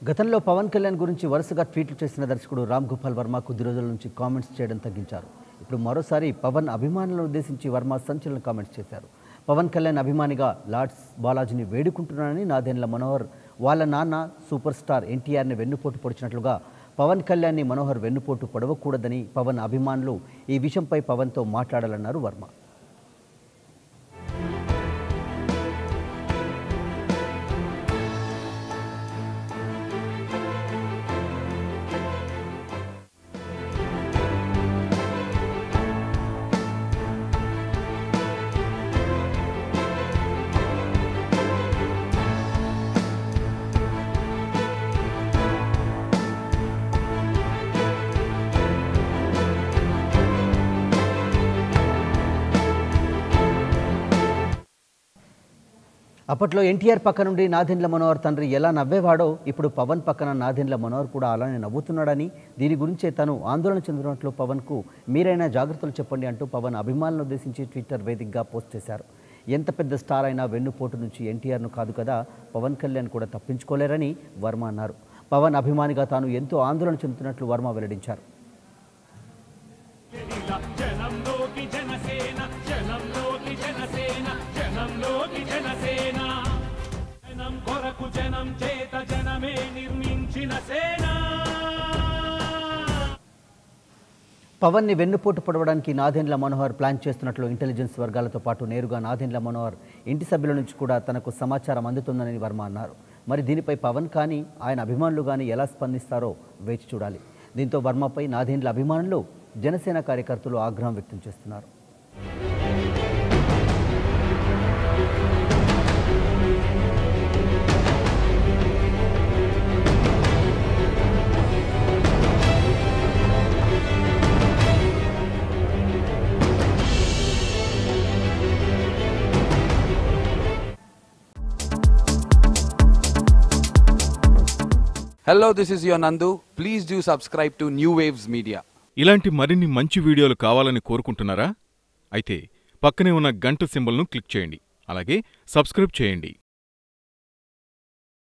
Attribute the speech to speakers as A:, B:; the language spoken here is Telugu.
A: గతంలో పవన్ కళ్యాణ్ గురించి వరుసగా ట్వీట్లు చేసిన దర్శకుడు రామ్ గోపాల్ వర్మ కొద్ది రోజుల నుంచి కామెంట్స్ చేయడం తగ్గించారు. ఇప్పుడు మరోసారి పవన్ అభిమానులను ఉద్దేశించి వర్మ సంచలన కామెంట్స్ చేశారు. పవన్ కళ్యాణ్ అభిమానిగా లార్డ్స్ బాలాజీని వేడుకుంటున్నానని నాదెండ్ల మనోహర్ వాళ్ళ నాన్న సూపర్ స్టార్ ఎన్టీఆర్ని వెన్నుపోటు పొడిచినట్లుగా పవన్ కళ్యాణ్ని మనోహర్ వెన్నుపోటు పొడవకూడదని పవన్ అభిమానులు ఈ విషయంపై పవన్తో మాట్లాడాలన్నారు వర్మ. అప్పట్లో ఎన్టీఆర్ పక్క నుండి నాదెండ్ల మనోహర్ తండ్రి ఎలా నవ్వేవాడో ఇప్పుడు పవన్ పక్కన నాదెండ్ల మనోహర్ కూడా అలానే నవ్వుతున్నాడని, దీని గురించే తను ఆందోళన చెందుతున్నట్లు పవన్కు మీరైనా జాగ్రత్తలు చెప్పండి అంటూ పవన్ అభిమానులను ఉద్దేశించి ట్విట్టర్ వేదికగా పోస్ట్ చేశారు. ఎంత పెద్ద స్టార్ అయినా వెన్నుపోటు నుంచి ఎన్టీఆర్ను కాదు కదా పవన్ కళ్యాణ్ కూడా తప్పించుకోలేరని వర్మ అన్నారు. పవన్ అభిమానిగా తాను ఎంతో ఆందోళన చెందుతున్నట్లు వర్మ వెల్లడించారు. పవన్ని వెన్నుపోటు పొడవడానికి నాదెండ్ల మనోహర్ ప్లాన్ చేస్తున్నట్లు ఇంటెలిజెన్స్ వర్గాలతో పాటు నేరుగా నాదెండ్ల మనోహర్ ఇంటి సభ్యుల నుంచి కూడా తనకు సమాచారం అందుతుందని వర్మ అన్నారు. మరి దీనిపై పవన్ కానీ ఆయన అభిమానులు కానీ ఎలా స్పందిస్తారో వేచి చూడాలి. దీంతో వర్మపై నాదెండ్ల అభిమానులు జనసేన కార్యకర్తలు ఆగ్రహం వ్యక్తం చేస్తున్నారు.
B: Hello, this is your Nandu. Please do subscribe to New Waves Media.
C: ఇలాంటి మరిన్ని మంచి వీడియోలు కావాలని కోరుకుంటున్నారా? అయితే పక్కనే ఉన్న గంట సింబల్ను క్లిక్ చేయండి. అలాగే సబ్స్క్రైబ్ చేయండి.